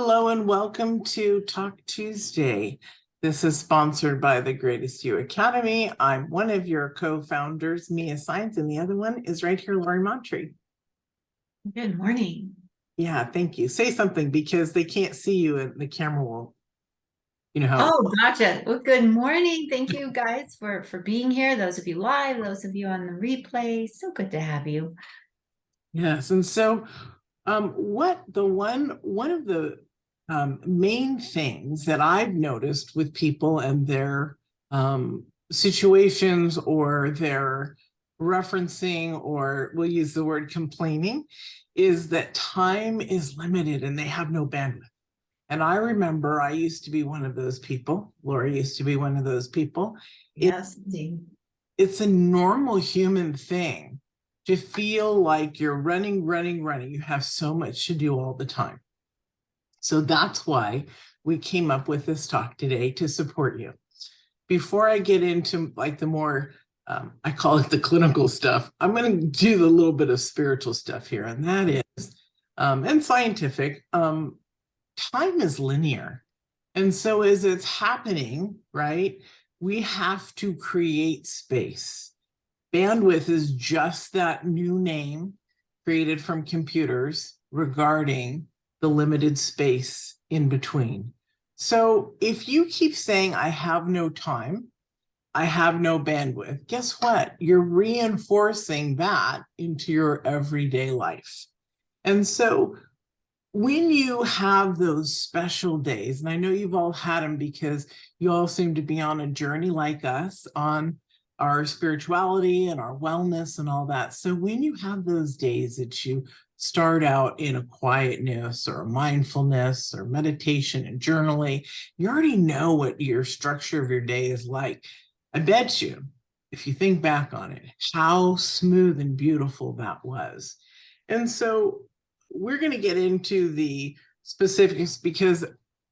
Hello and welcome to Talk Tuesday. This is sponsored by the Greatest You Academy. I'm one of your co-founders, Mia Science, and the other one is right here, Lori Montry. Good morning. Yeah, thank you. Say something because they can't see you and the camera will, you know how. Oh, gotcha. Well, good morning. Thank you guys for being here. Those of you live, those of you on the replay. So good to have you. Yes, and so one of the main things that I've noticed with people and their situations or their referencing, or we'll use the word complaining, is that time is limited and they have no bandwidth. And I remember I used to be one of those people. Lori used to be one of those people. Yes, indeed. It's a normal human thing to feel like you're running. You have so much to do all the time. So that's why we came up with this talk today, to support you. Before I get into like the more, I call it the clinical stuff, I'm going to do the little bit of spiritual stuff here. And that is, and scientific, time is linear. And so as it's happening, right, we have to create space. Bandwidth is just that new name created from computers regarding the limited space in between. So if you keep saying, I have no time, I have no bandwidth, guess what? You're reinforcing that into your everyday life. And so when you have those special days, and I know you've all had them because you all seem to be on a journey like us on our spirituality and our wellness and all that. So when you have those days that you start out in a quietness or a mindfulness or meditation and journaling, you already know what your structure of your day is like. I bet you, if you think back on it, how smooth and beautiful that was. And so we're going to get into the specifics because,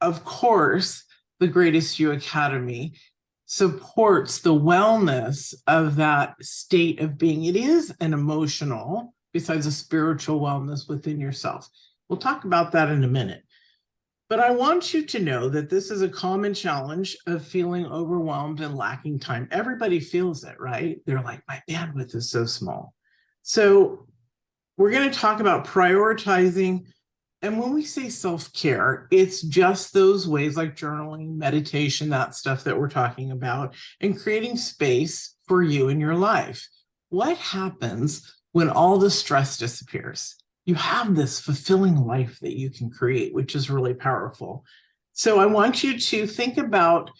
of course, the Greatest You Academy supports the wellness of that state of being. It is an emotional, besides a spiritual wellness within yourself. We'll talk about that in a minute. But I want you to know that this is a common challenge of feeling overwhelmed and lacking time. Everybody feels it, right? They're like, my bandwidth is so small. So we're going to talk about prioritizing. And when we say self-care, it's just those ways like journaling, meditation, that stuff that we're talking about, and creating space for you in your life. What happens when all the stress disappears? You have this fulfilling life that you can create, which is really powerful. So I want you to think about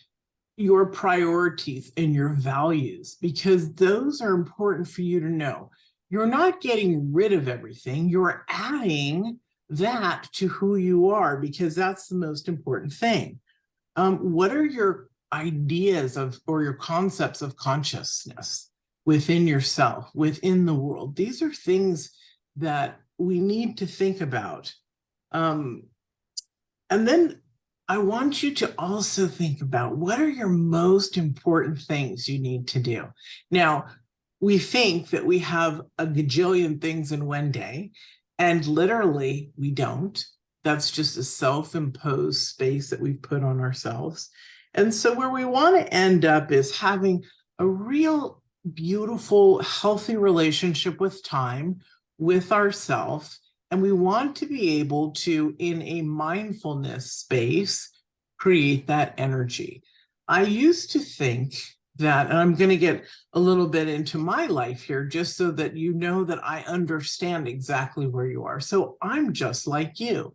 your priorities and your values, because those are important for you to know. You're not getting rid of everything. You're adding that to who you are, because that's the most important thing. What are your ideas of, or your concepts of consciousness within yourself, within the world? These are things that we need to think about. And then I want you to also think about, what are your most important things you need to do? Now, we think that we have a gajillion things in one day, and literally we don't. That's just a self-imposed space that we've put on ourselves. And so where we want to end up is having a real beautiful, healthy relationship with time, with ourselves. And we want to be able to, in a mindfulness space, create that energy. I used to think that, and I'm going to get a little bit into my life here, just so that you know that I understand exactly where you are. So I'm just like you.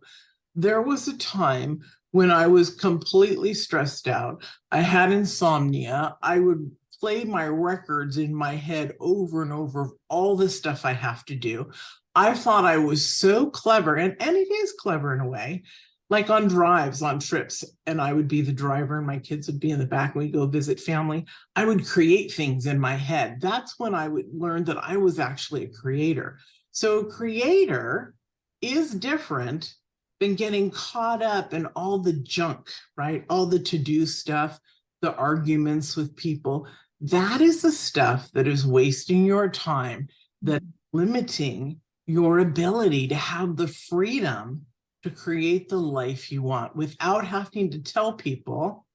There was a time when I was completely stressed out. I had insomnia. I would play my records in my head over and over, all the stuff I have to do. I thought I was so clever, and it is clever in a way, like on drives, on trips, and I would be the driver and my kids would be in the back and we'd go visit family. I would create things in my head. That's when I would learn that I was actually a creator. So a creator is different than getting caught up in all the junk, right? All the to-do stuff, the arguments with people. That is the stuff that is wasting your time, that limiting your ability to have the freedom to create the life you want without having to tell people,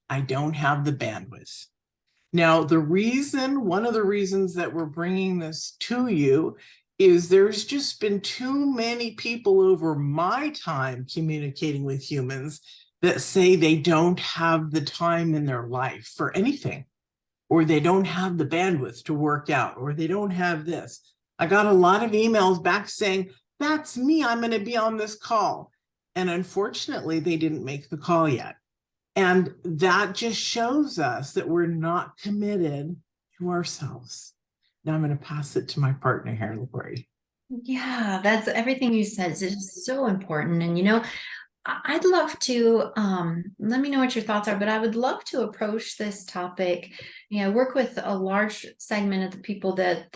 I don't have the bandwidth. Now, one of the reasons that we're bringing this to you is there's just been too many people over my time communicating with humans that say they don't have the time in their life for anything, or they don't have the bandwidth to work out, or they don't have this. I got a lot of emails back saying, that's me, I'm going to be on this call. And unfortunately, they didn't make the call yet. And that just shows us that we're not committed to ourselves. Now I'm going to pass it to my partner here, Lori. Yeah, that's everything you said is just so important. And, you know, I'd love to, let me know what your thoughts are, but I would love to approach this topic. You know, I work with a large segment of the people that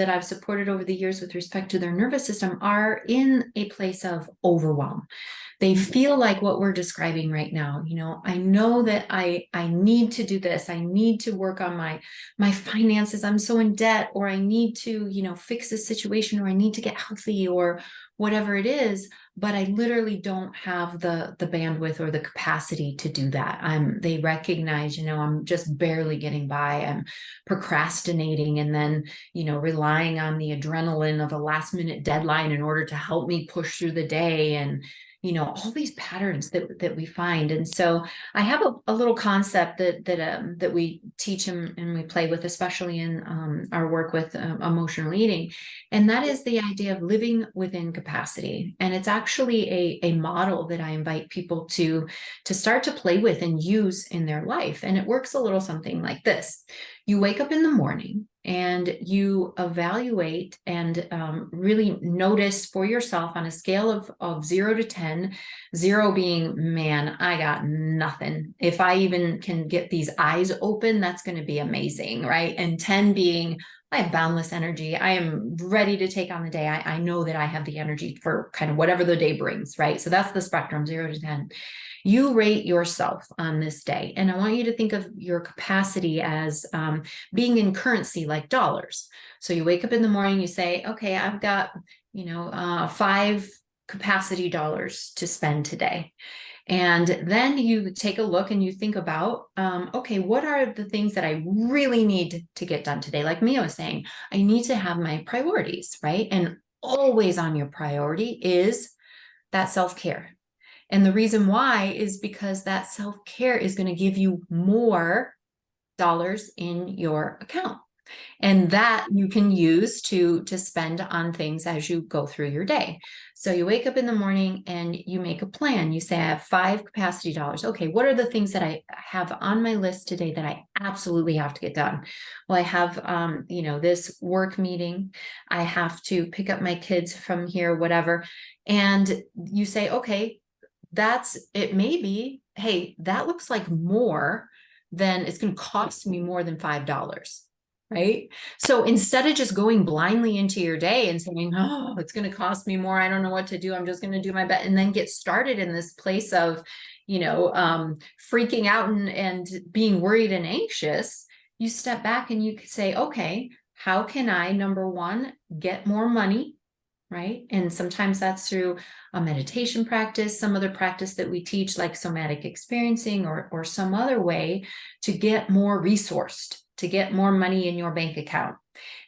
I've supported over the years with respect to their nervous system are in a place of overwhelm. They feel like what we're describing right now. You know, I know that I need to do this. I need to work on my finances. I'm so in debt, or I need to, you know, fix this situation, or I need to get healthy, or whatever it is, but I literally don't have the bandwidth or the capacity to do that. They recognize, you know, I'm just barely getting by. I'm procrastinating, and then, you know, relying on the adrenaline of a last minute deadline in order to help me push through the day, and, you know, all these patterns that we find. And so I have a little concept that we teach and we play with, especially in our work with emotional eating. And that is the idea of living within capacity. And it's actually a model that I invite people to start to play with and use in their life. And it works a little something like this. You wake up in the morning and you evaluate and really notice for yourself on a scale of 0 to 10, 0 being, man, I got nothing. If I even can get these eyes open, that's going to be amazing, right? And 10 being, I have boundless energy. I am ready to take on the day. I know that I have the energy for kind of whatever the day brings, right? So that's the spectrum, 0 to 10. You rate yourself on this day. And I want you to think of your capacity as being in currency, like dollars. So you wake up in the morning, you say, okay, I've got, you know, 5 capacity dollars to spend today. And then you take a look and you think about, okay, what are the things that I really need to get done today? Like Mia was saying, I need to have my priorities, right? And always on your priority is that self-care. And the reason why is because that self-care is going to give you more dollars in your account. And that you can use to spend on things as you go through your day. So you wake up in the morning and you make a plan. You say, I have 5 capacity dollars. Okay, what are the things that I have on my list today that I absolutely have to get done? Well, I have, you know, this work meeting. I have to pick up my kids from here, whatever. And you say, okay, that's it. Maybe, hey, that looks like more than it's going to cost me more than $5. Right. So instead of just going blindly into your day and saying, oh, it's going to cost me more, I don't know what to do, I'm just going to do my best, and then get started in this place of, you know, freaking out and being worried and anxious, you step back and you say, okay, how can I, number one, get more money? Right. And sometimes that's through a meditation practice, some other practice that we teach, like somatic experiencing, or some other way to get more resourced, to get more money in your bank account.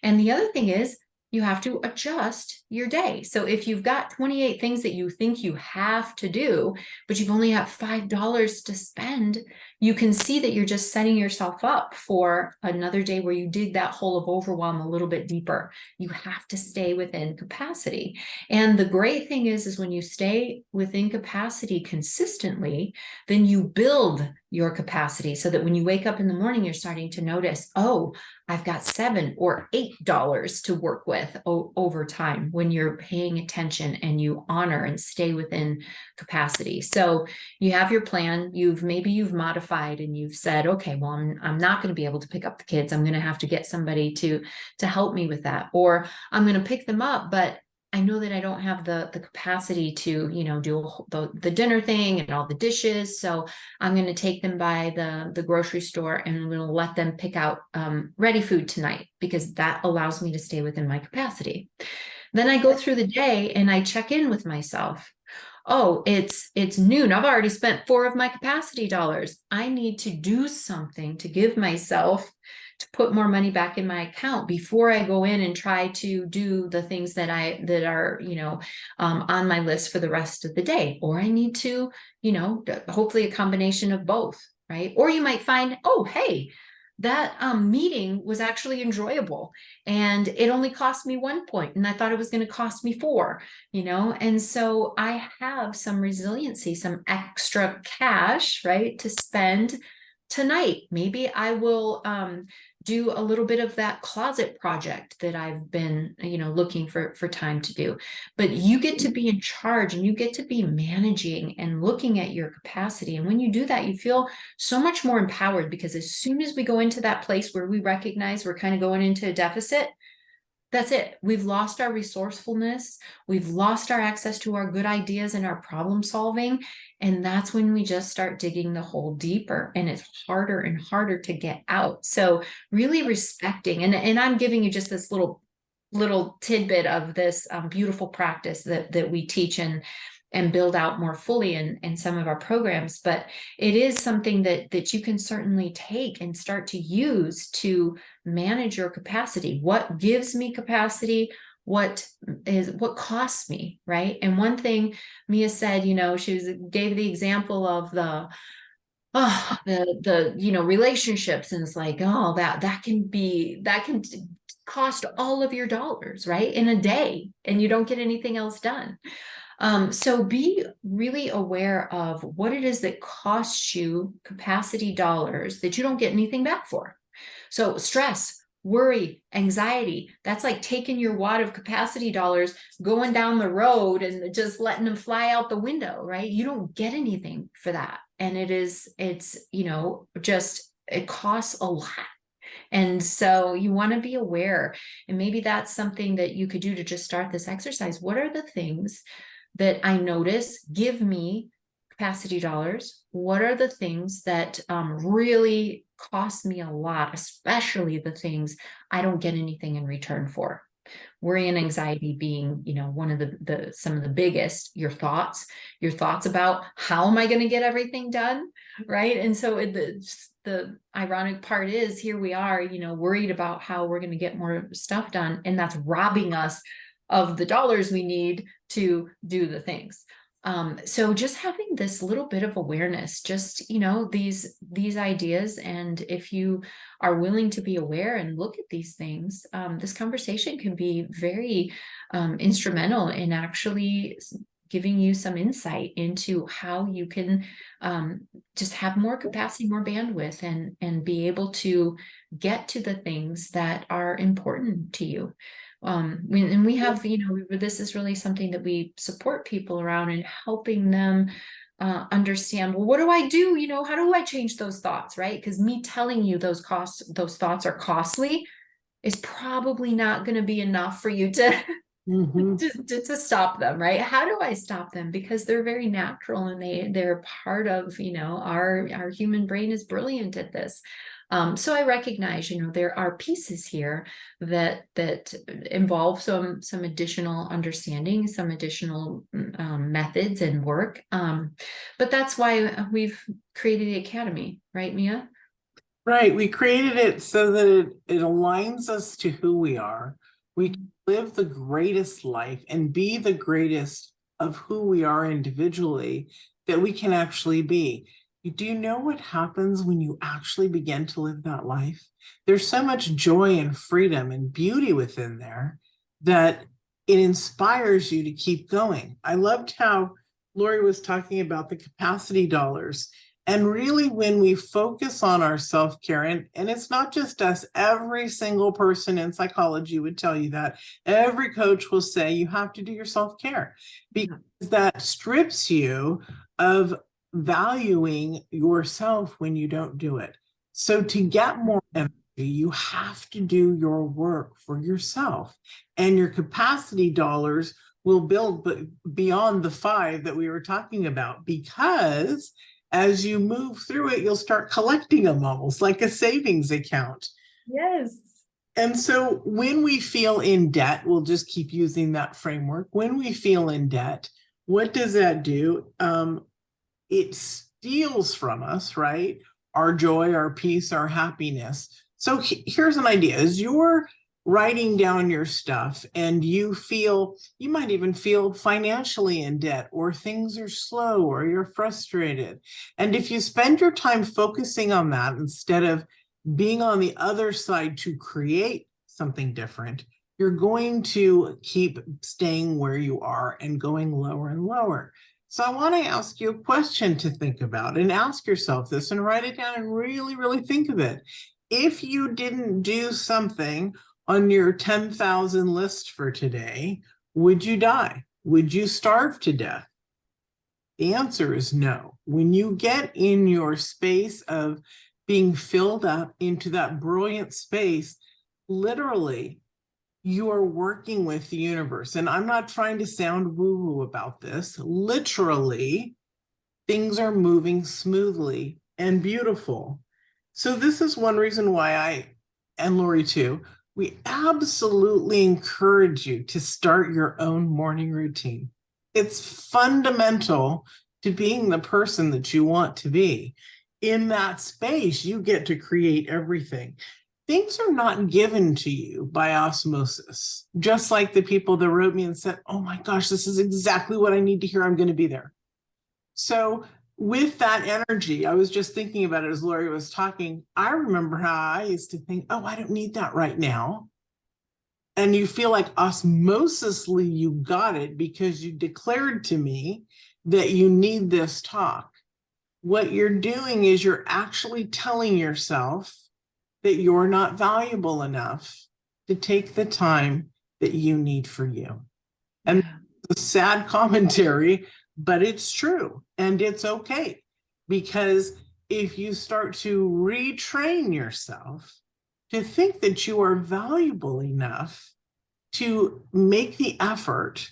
And the other thing is, you have to adjust your day. So if you've got 28 things that you think you have to do, but you've only got $5 to spend, you can see that you're just setting yourself up for another day where you dig that hole of overwhelm a little bit deeper. You have to stay within capacity. And the great thing is when you stay within capacity consistently, then you build your capacity so that when you wake up in the morning, you're starting to notice, oh, I've got $7 or $8 to work with over time, when you're paying attention and you honor and stay within capacity. So you have your plan, you've modified and you've said, okay, well, I'm not going to be able to pick up the kids. I'm going to have to get somebody to help me with that, or I'm going to pick them up, but I know that I don't have the capacity to, you know, do the dinner thing and all the dishes. So I'm going to take them by the grocery store and I'm going to let them pick out ready food tonight, because that allows me to stay within my capacity. Then I go through the day and I check in with myself. oh, it's noon. I've already spent 4 of my capacity dollars. I need to do something to give myself to put more money back in my account before I go in and try to do the things that are, on my list for the rest of the day. Or I need to, hopefully a combination of both, right? Or you might find, oh, hey, that meeting was actually enjoyable and it only cost me 1 point and I thought it was going to cost me 4, and so I have some resiliency, some extra cash, right, to spend tonight. Maybe I will do a little bit of that closet project that I've been, looking for time to do. But you get to be in charge and you get to be managing and looking at your capacity. And when you do that, you feel so much more empowered, because as soon as we go into that place where we recognize we're kind of going into a deficit, that's it. We've lost our resourcefulness. We've lost our access to our good ideas and our problem solving. And that's when we just start digging the hole deeper, and it's harder and harder to get out. So really respecting, and I'm giving you just this little tidbit of this beautiful practice that we teach and build out more fully in some of our programs. But it is something that you can certainly take and start to use to manage your capacity. What gives me capacity? What costs me, right? And one thing Mia said, gave the example of the relationships, and it's like, oh, that can cost all of your dollars, right, in a day, and you don't get anything else done. So be really aware of what it is that costs you capacity dollars that you don't get anything back for. So stress, worry, anxiety, that's like taking your wad of capacity dollars, going down the road and just letting them fly out the window, right? You don't get anything for that. And it costs a lot. And so you want to be aware, and maybe that's something that you could do to just start this exercise. What are the things that I notice give me capacity dollars? What are the things that really cost me a lot, especially the things I don't get anything in return for? Worry and anxiety being, one of some of the biggest. Your thoughts about how am I going to get everything done, right? And so the ironic part is, here we are, worried about how we're going to get more stuff done, and that's robbing us of the dollars we need to do the things. So just having this little bit of awareness, just, these ideas. And if you are willing to be aware and look at these things, this conversation can be very instrumental in actually giving you some insight into how you can just have more capacity, more bandwidth, and be able to get to the things that are important to you. And we have, this is really something that we support people around, and helping them understand, well, what do I do? How do I change those thoughts, right? Because me telling you those thoughts are costly is probably not going to be enough for you to to stop them, right? How do I stop them? Because they're very natural, and they're part of, our human brain is brilliant at this. So I recognize, there are pieces here that involve some additional understanding, some additional methods and work. But that's why we've created the Academy, right, Mia? Right. We created it so that it aligns us to who we are. We can live the greatest life and be the greatest of who we are individually that we can actually be. Do you know what happens when you actually begin to live that life? There's so much joy and freedom and beauty within there that it inspires you to keep going. I loved how Lori was talking about the capacity dollars. And really, when we focus on our self-care, and it's not just us, every single person in psychology would tell you that. Every coach will say you have to do your self-care, because that strips you of valuing yourself when you don't do it. So to get more energy, you have to do your work for yourself, and your capacity dollars will build beyond the 5 that we were talking about, because as you move through it, you'll start collecting them almost like a savings account. Yes. And so when we feel in debt, we'll just keep using that framework. When we feel in debt, what does that do? It steals from us, right? Our joy, our peace, our happiness. So here's an idea: as you're writing down your stuff and you might even feel financially in debt, or things are slow, or you're frustrated. And if you spend your time focusing on that instead of being on the other side to create something different, you're going to keep staying where you are and going lower and lower. So I want to ask you a question to think about, and ask yourself this and write it down and really, really think of it. If you didn't do something on your 10,000 list for today, would you die? Would you starve to death? The answer is no. When you get in your space of being filled up into that brilliant space, literally, you are working with the universe. And I'm not trying to sound woo-woo about this. Literally, things are moving smoothly and beautiful. So this is one reason why I, and Lori too, we absolutely encourage you to start your own morning routine. It's fundamental to being the person that you want to be. In that space, you get to create everything. Things are not given to you by osmosis, just like the people that wrote me and said, oh my gosh, this is exactly what I need to hear. I'm going to be there. So with that energy, I was just thinking about it as Lori was talking. I remember how I used to think, oh, I don't need that right now. And you feel like osmosisly you got it because you declared to me that you need this talk. What you're doing is you're actually telling yourself that you're not valuable enough to take the time that you need for you. And it's a sad commentary, but it's true, and it's okay. Because if you start to retrain yourself to think that you are valuable enough to make the effort,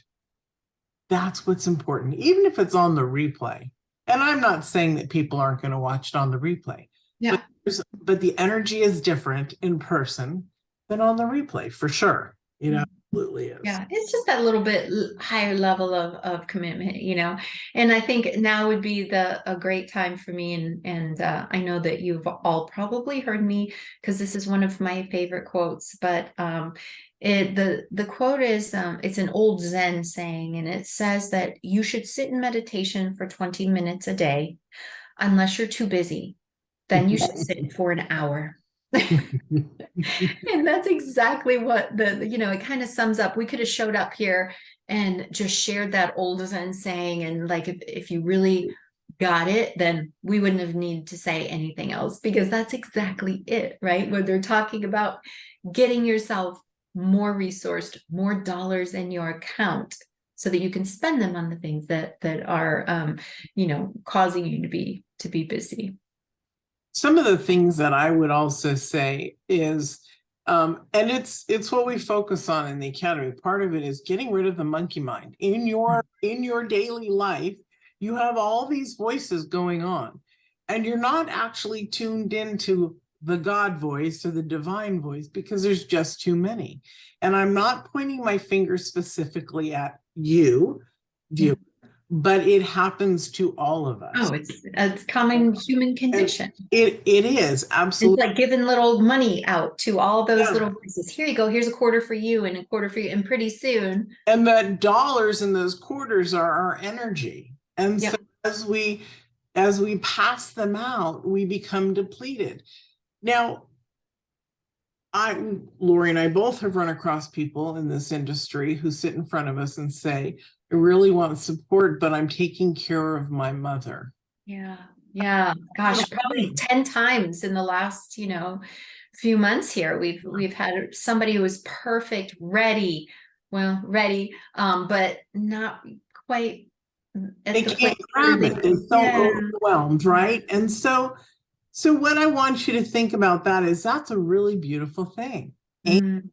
that's what's important, even if it's on the replay. And I'm not saying that people aren't going to watch it on the replay. Yeah. But the energy is different in person than on the replay, for sure. You know, absolutely is. Yeah, it's just that little bit higher level of commitment, you know. And I think now would be a great time for me, and I know that you've all probably heard me, because this is one of my favorite quotes. But the quote is it's an old Zen saying, and it says that you should sit in meditation for 20 minutes a day, unless you're too busy. Then you should sit for an hour. And that's exactly what it kind of sums up. We could have showed up here and just shared that old Zen saying, and like if you really got it, then we wouldn't have needed to say anything else, because that's exactly it, right? When they're talking about getting yourself more resourced, more dollars in your account, so that you can spend them on the things that are causing you to be busy. Some of the things that I would also say is, and it's what we focus on in the academy. Part of it is getting rid of the monkey mind in your daily life. You have all these voices going on, and you're not actually tuned into the God voice or the divine voice, because there's just too many. And I'm not pointing my finger specifically at you, viewer, but it happens to all of us. Oh, it's common human condition. It is absolutely. It's like giving little money out to all those little pieces. Here you go. Here's a quarter for you and a quarter for you. And pretty soon. And the dollars in those quarters are our energy. And so as we pass them out, we become depleted. Now, Lori and I both have run across people in this industry who sit in front of us and say, I really want support, but I'm taking care of my mother. Yeah. Yeah. Gosh, probably 10 times in the last, few months here. We've had somebody who was perfect, ready, but not quite at they the can't place grab it. They feel overwhelmed, right? And so what I want you to think about that is that's a really beautiful thing. And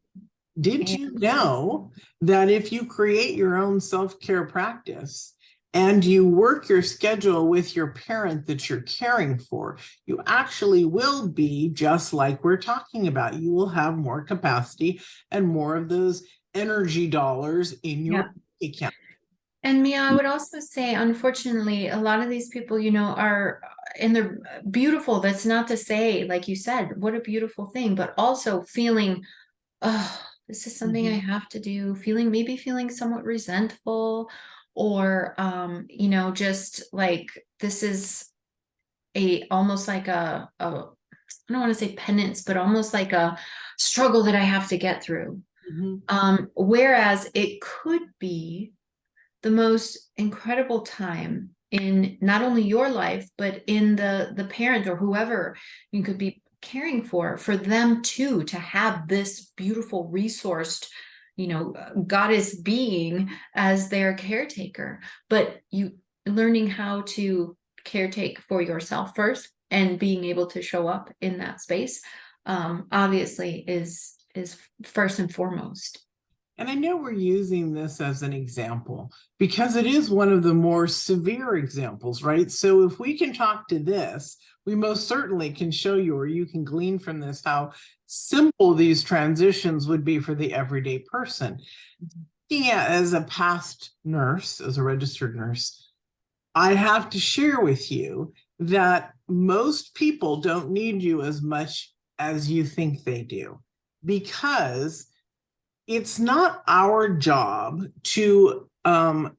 did you know that if you create your own self-care practice and you work your schedule with your parent that you're caring for, you actually will be just like we're talking about. You will have more capacity and more of those energy dollars in your account. And Mia, I would also say, unfortunately, a lot of these people, are and they're beautiful. That's not to say, like you said, what a beautiful thing, but also feeling, oh, this is something I Mhm. have to do, maybe feeling somewhat resentful, or just like this is almost like I don't want to say penance, but almost like a struggle that I have to get through. Mhm. Whereas it could be the most incredible time in not only your life, but in the parent or whoever you could be caring for them too, to have this beautiful resourced, goddess being as their caretaker. But you learning how to caretake for yourself first and being able to show up in that space, obviously is first and foremost. And I know we're using this as an example because it is one of the more severe examples, right? So if we can talk to this, we most certainly can show you, or you can glean from this, how simple these transitions would be for the everyday person. Yeah, as a past nurse, as a registered nurse, I have to share with you that most people don't need you as much as you think they do, because it's not our job to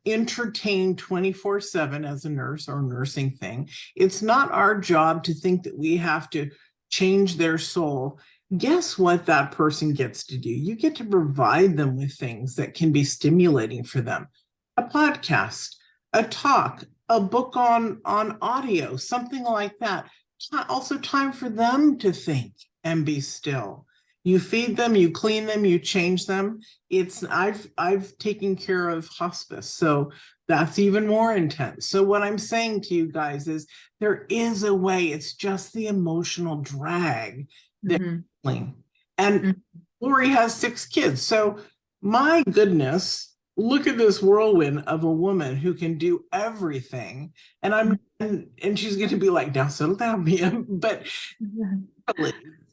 entertain 24/7 as a nurse or nursing thing. It's not our job to think that we have to change their soul. Guess what that person gets to do? You get to provide them with things that can be stimulating for them. A podcast, a talk, a book on audio, something like that. Also time for them to think and be still. You feed them, you clean them, you change them. I've taken care of hospice, so that's even more intense. So what I'm saying to you guys is there is a way. It's just the emotional drag that Mhm. and Lori has 6 kids. So my goodness, look at this whirlwind of a woman who can do everything. And I'm and she's going to be like, now settle down, Mia. But Mhm.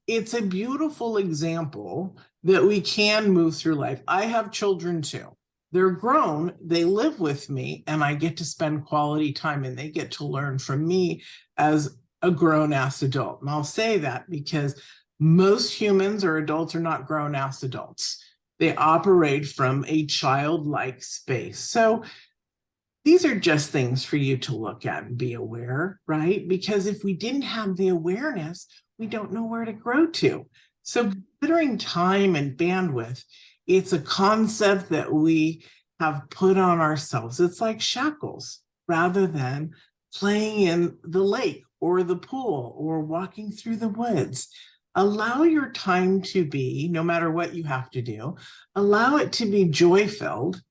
it's a beautiful example that we can move through life. I have children too. They're grown, they live with me, and I get to spend quality time and they get to learn from me as a grown ass adult. And I'll say that because most humans or adults are not grown ass adults. They operate from a childlike space. So these are just things for you to look at and be aware, right? Because if we didn't have the awareness, we don't know where to grow to. So, considering time and bandwidth, it's a concept that we have put on ourselves. It's like shackles rather than playing in the lake or the pool or walking through the woods. Allow your time to be, no matter what you have to do, allow it to be joy filled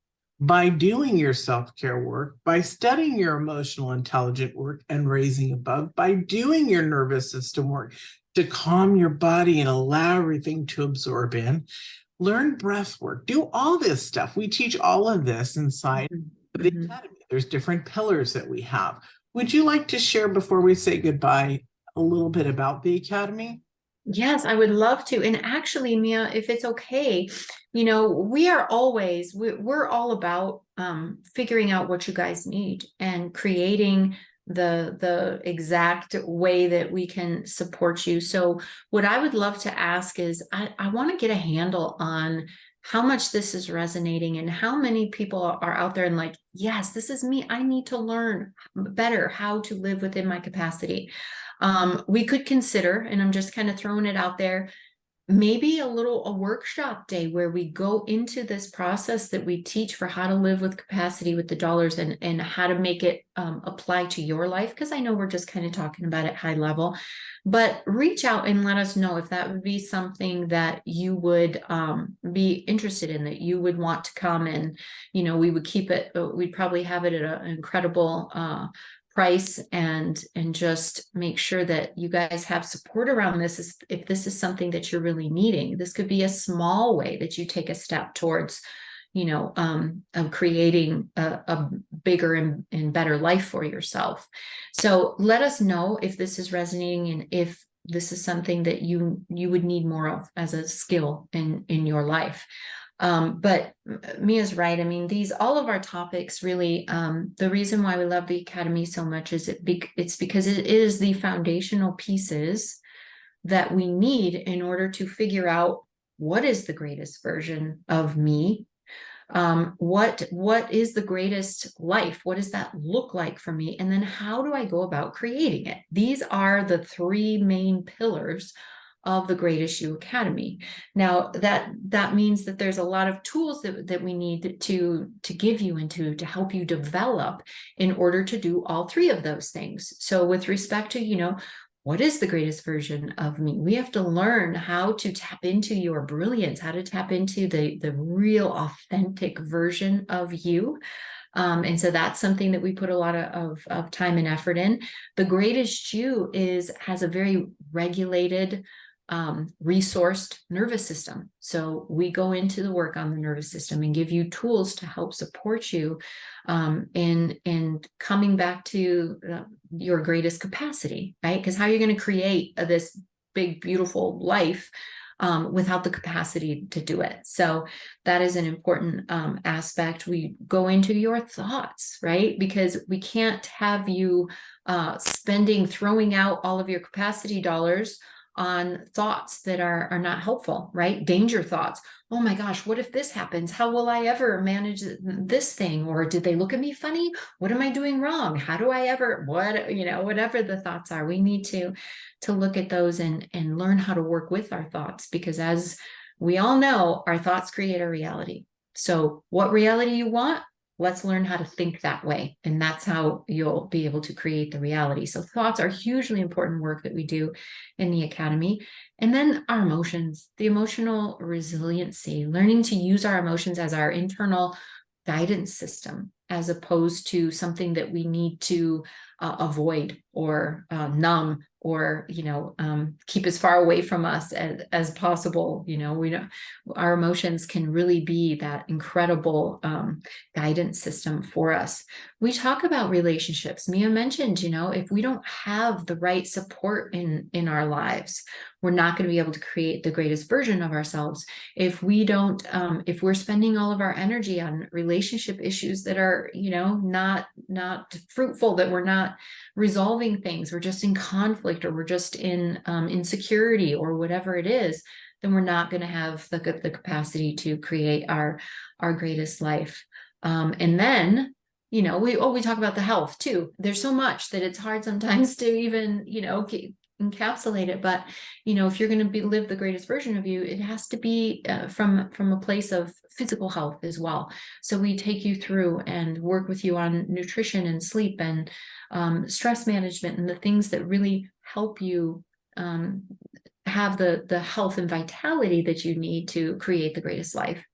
by doing your self-care work, by studying your emotional intelligent work and raising above, by doing your nervous system work to calm your body and allow everything to absorb in, learn breath work, do all this stuff. We teach all of this inside of the Mhm. academy. There's different pillars that we have. Would you like to share before we say goodbye a little bit about the academy? Yes, I would love to. And actually, Mia, if it's okay, we're all about figuring out what you guys need and creating the exact way that we can support you. So what I would love to ask is I want to get a handle on how much this is resonating and how many people are out there and like, yes, this is me. I need to learn better how to live within my capacity. We could consider, and I'm just kind of throwing it out there, maybe a workshop day where we go into this process that we teach for how to live with capacity with the dollars and how to make it apply to your life. Because I know we're just kind of talking about it high level, but reach out and let us know if that would be something that you would be interested in, that you would want to come, and we would keep it, we'd probably have it at an incredible price, and just make sure that you guys have support around this. If this is something that you're really needing, this could be a small way that you take a step towards creating a bigger and better life for yourself. So let us know if this is resonating and if this is something that you would need more of as a skill in your life. But Mia's right. I mean, all of our topics really, the reason why we love the Academy so much is it's because it is the foundational pieces that we need in order to figure out what is the greatest version of me. What is the greatest life? What does that look like for me? And then how do I go about creating it? These are the three main pillars of the Greatest You Academy. Now that means that there's a lot of tools that we need to give you and to help you develop in order to do all three of those things. So with respect to, what is the greatest version of me? We have to learn how to tap into your brilliance, how to tap into the real authentic version of you. And so that's something that we put a lot of time and effort in. The Greatest You has a very regulated, resourced nervous system. So we go into the work on the nervous system and give you tools to help support you in coming back to your greatest capacity, right? Because how are you going to create this big, beautiful life without the capacity to do it? So that is an important aspect. We go into your thoughts, right? Because we can't have you throwing out all of your capacity dollars on thoughts that are not helpful, right? Danger thoughts. Oh my gosh, what if this happens? How will I ever manage this thing? Or did they look at me funny? What am I doing wrong? How do I ever, whatever the thoughts are, we need to look at those and learn how to work with our thoughts, because as we all know, our thoughts create a reality. So what reality you want, let's learn how to think that way. And that's how you'll be able to create the reality. So thoughts are hugely important work that we do in the Academy. And then our emotions, the emotional resiliency, learning to use our emotions as our internal guidance system, as opposed to something that we need to avoid or numb or keep as far away from us as possible. Our emotions can really be that incredible guidance system for us. We talk about relationships. Mia mentioned, if we don't have the right support in our lives, we're not going to be able to create the greatest version of ourselves. If we don't, if we're spending all of our energy on relationship issues that are, not fruitful, that we're not resolving things, we're just in conflict, or we're just in insecurity, or whatever it is, then we're not going to have the capacity to create our greatest life. And then, we talk about the health too. There's so much that it's hard sometimes to even, encapsulate it. But, if you're going to live the greatest version of you, it has to be from a place of physical health as well. So we take you through and work with you on nutrition and sleep and stress management, and the things that really help you have the health and vitality that you need to create the greatest life.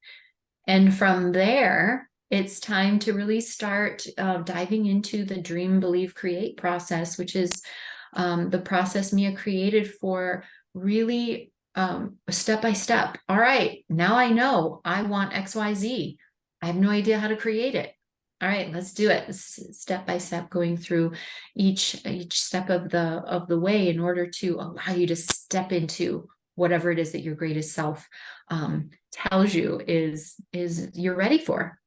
And from there, it's time to really start diving into the dream, believe, create process, which is the process Mia created for really step by step. All right, now I know I want XYZ. I have no idea how to create it. All right, let's do it step by step, going through each step of the way in order to allow you to step into whatever it is that your greatest self tells you is you're ready for.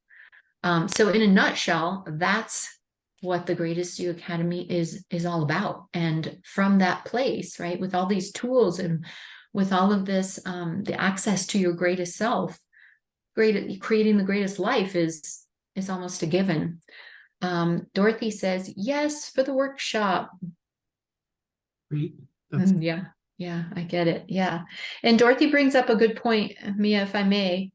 So in a nutshell, that's what the Greatest You Academy is all about. And from that place, right, with all these tools and with all of this, the access to your greatest self, creating the greatest life is almost a given. Dorothy says, yes, for the workshop. Great. Yeah, I get it. Yeah. And Dorothy brings up a good point, Mia, if I may.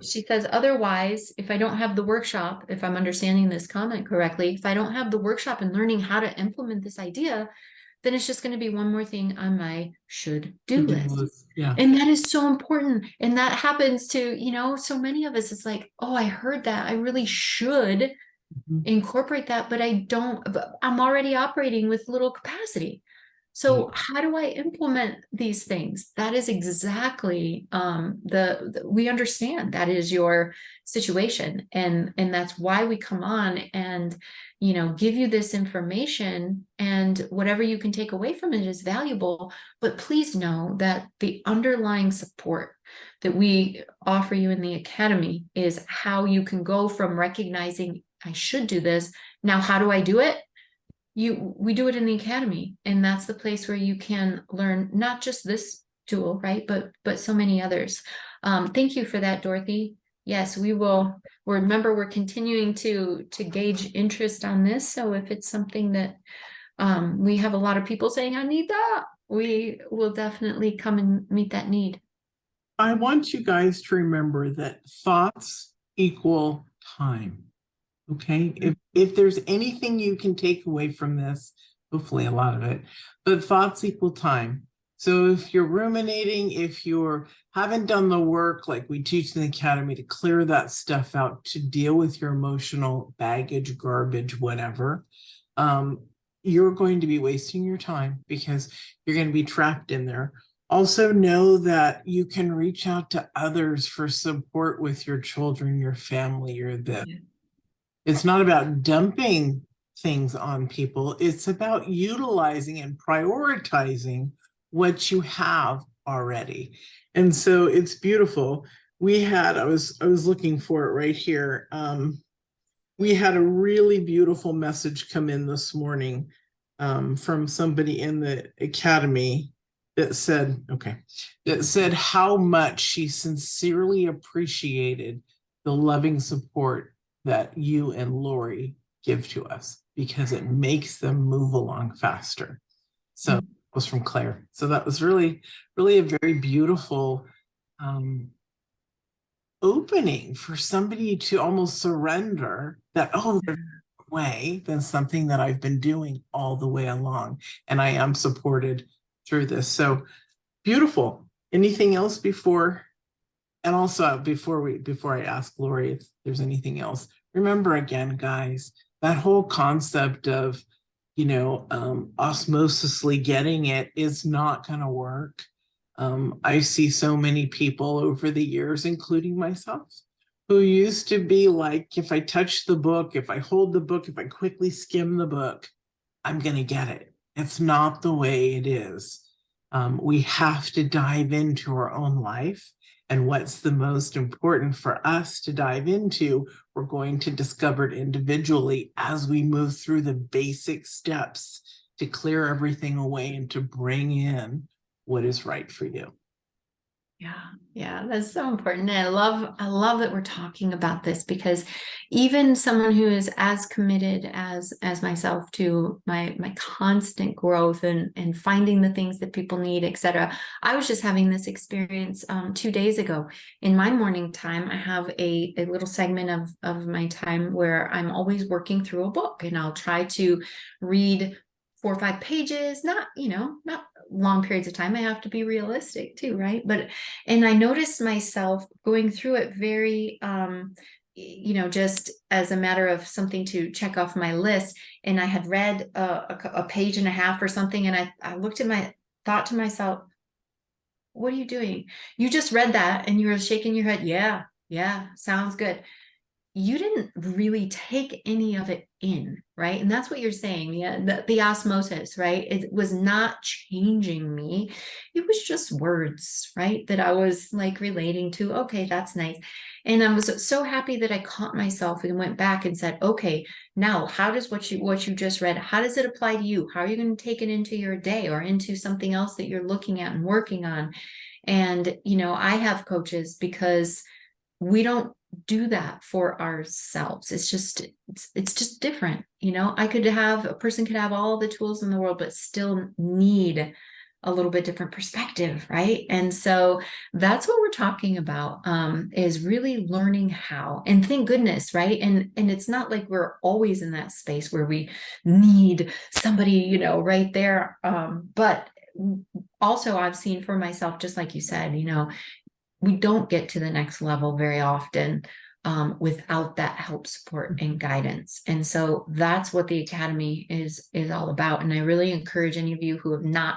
She says, otherwise, if I don't have the workshop, if I'm understanding this comment correctly, if I don't have the workshop and learning how to implement this idea, then it's just going to be one more thing on my should-do list. Yeah. And that is so important. And that happens to, so many of us. It's like, oh, I heard that. I really should incorporate that, but I'm already operating with little capacity. So how do I implement these things? That is exactly we understand that is your situation, and that's why we come on and give you this information, and whatever you can take away from it is valuable. But please know that the underlying support that we offer you in the academy is how you can go from recognizing I should do this. Now, how do I do it? We do it in the academy, and that's the place where you can learn not just this tool, right, but so many others. Thank you for that, Dorothy. Yes, we will. Remember, we're continuing to gauge interest on this, so if it's something that we have a lot of people saying I need that, we will definitely come and meet that need. I want you guys to remember that thoughts equal time. Okay, if there's anything you can take away from this, hopefully a lot of it, but thoughts equal time. So if you're ruminating, if you're haven't done the work like we teach in the academy to clear that stuff out, to deal with your emotional baggage, garbage, whatever, you're going to be wasting your time because you're going to be trapped in there. Also know that you can reach out to others for support with your children, your family, your this. Yeah. It's not about dumping things on people. It's about utilizing and prioritizing what you have already. And so it's beautiful. I was looking for it right here. We had a really beautiful message come in this morning from somebody in the academy that said how much she sincerely appreciated the loving support that you and Lori give to us because it makes them move along faster. So it was from Claire. So that was really, really a very beautiful opening for somebody to almost surrender that, oh, there's a way than something that I've been doing all the way along. And I am supported through this. So beautiful. Anything else before? And also before I ask Lori if there's anything else, remember again, guys, that whole concept of, osmosisly getting it is not going to work. I see so many people over the years, including myself, who used to be like, if I touch the book, if I hold the book, if I quickly skim the book, I'm going to get it. It's not the way it is. We have to dive into our own life. And what's the most important for us to dive into, we're going to discover it individually as we move through the basic steps to clear everything away and to bring in what is right for you. Yeah, that's so important. And I love that we're talking about this, because even someone who is as committed as myself to my constant growth and finding the things that people need, etc. I was just having this experience 2 days ago. In my morning time, I have a little segment of my time where I'm always working through a book, and I'll try to read 4 or 5 pages, not long periods of time. I have to be realistic too, right? And I noticed myself going through it very, just as a matter of something to check off my list. And I had read a page and a half or something, and I thought to myself, what are you doing? You just read that and you were shaking your head. Yeah, sounds good. You didn't really take any of it in, right? And that's what you're saying. Yeah, the osmosis, right? It was not changing me. It was just words, right? That I was like relating to. Okay, that's nice. And I was so happy that I caught myself and went back and said, okay, now how does what you just read, how does it apply to you? How are you going to take it into your day or into something else that you're looking at and working on? And, I have coaches because we don't do that for ourselves. It's just different. A person could have all the tools in the world, but still need a little bit different perspective, right? And so that's what we're talking about, is really learning how. And thank goodness, right? And it's not like we're always in that space where we need somebody, right there. But also I've seen for myself, just like you said, we don't get to the next level very often without that help, support, and guidance. And so that's what the Academy is all about. And I really encourage any of you who have not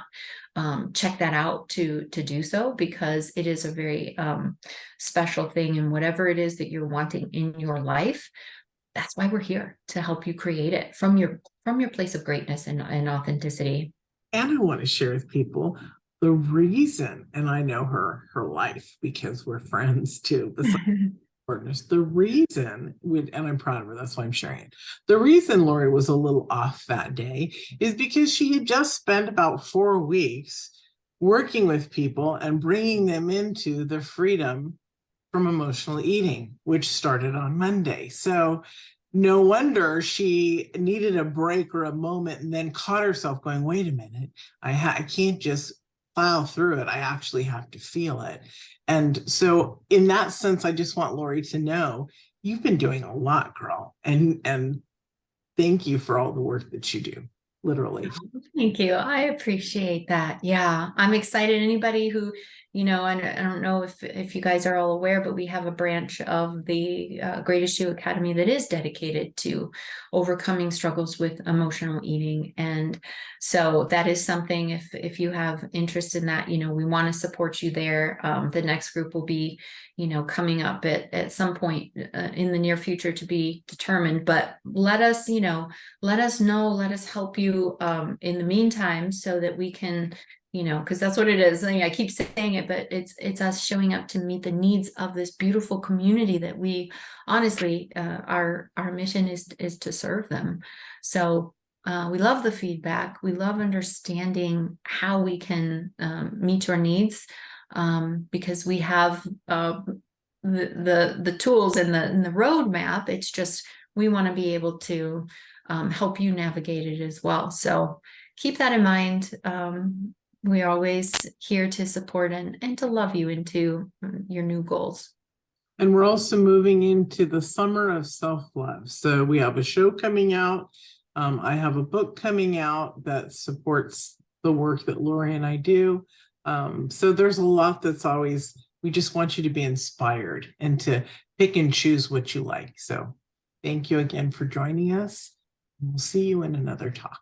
checked that out to do so, because it is a very special thing. And whatever it is that you're wanting in your life, that's why we're here, to help you create it from your place of greatness and authenticity. And I want to share with people the reason, and I know her life because we're friends too, partners. The reason, and I'm proud of her, that's why I'm sharing it. The reason Lori was a little off that day is because she had just spent about 4 weeks working with people and bringing them into the freedom from emotional eating, which started on Monday. So no wonder she needed a break or a moment, and then caught herself going, wait a minute, I can't just plow through it. I actually have to feel it. And so in that sense, I just want Lori to know you've been doing a lot, girl. And thank you for all the work that you do, literally. Thank you. I appreciate that. Yeah, I'm excited. Anybody who, I don't know if you guys are all aware, but we have a branch of the Greatest You Academy that is dedicated to overcoming struggles with emotional eating. And so that is something, if you have interest in that, we want to support you there. The next group will be, coming up at some point in the near future to be determined. But let us know, let us help you in the meantime, so that we can, because that's what it is. I keep saying it, but it's us showing up to meet the needs of this beautiful community that we honestly, our mission is to serve them. So we love the feedback. We love understanding how we can meet your needs, because we have the tools and the roadmap. It's just, we want to be able to help you navigate it as well. So keep that in mind. We're always here to support and to love you into your new goals. And we're also moving into the summer of self-love. So we have a show coming out. I have a book coming out that supports the work that Lori and I do. So there's a lot that's always, we just want you to be inspired and to pick and choose what you like. So thank you again for joining us. We'll see you in another talk.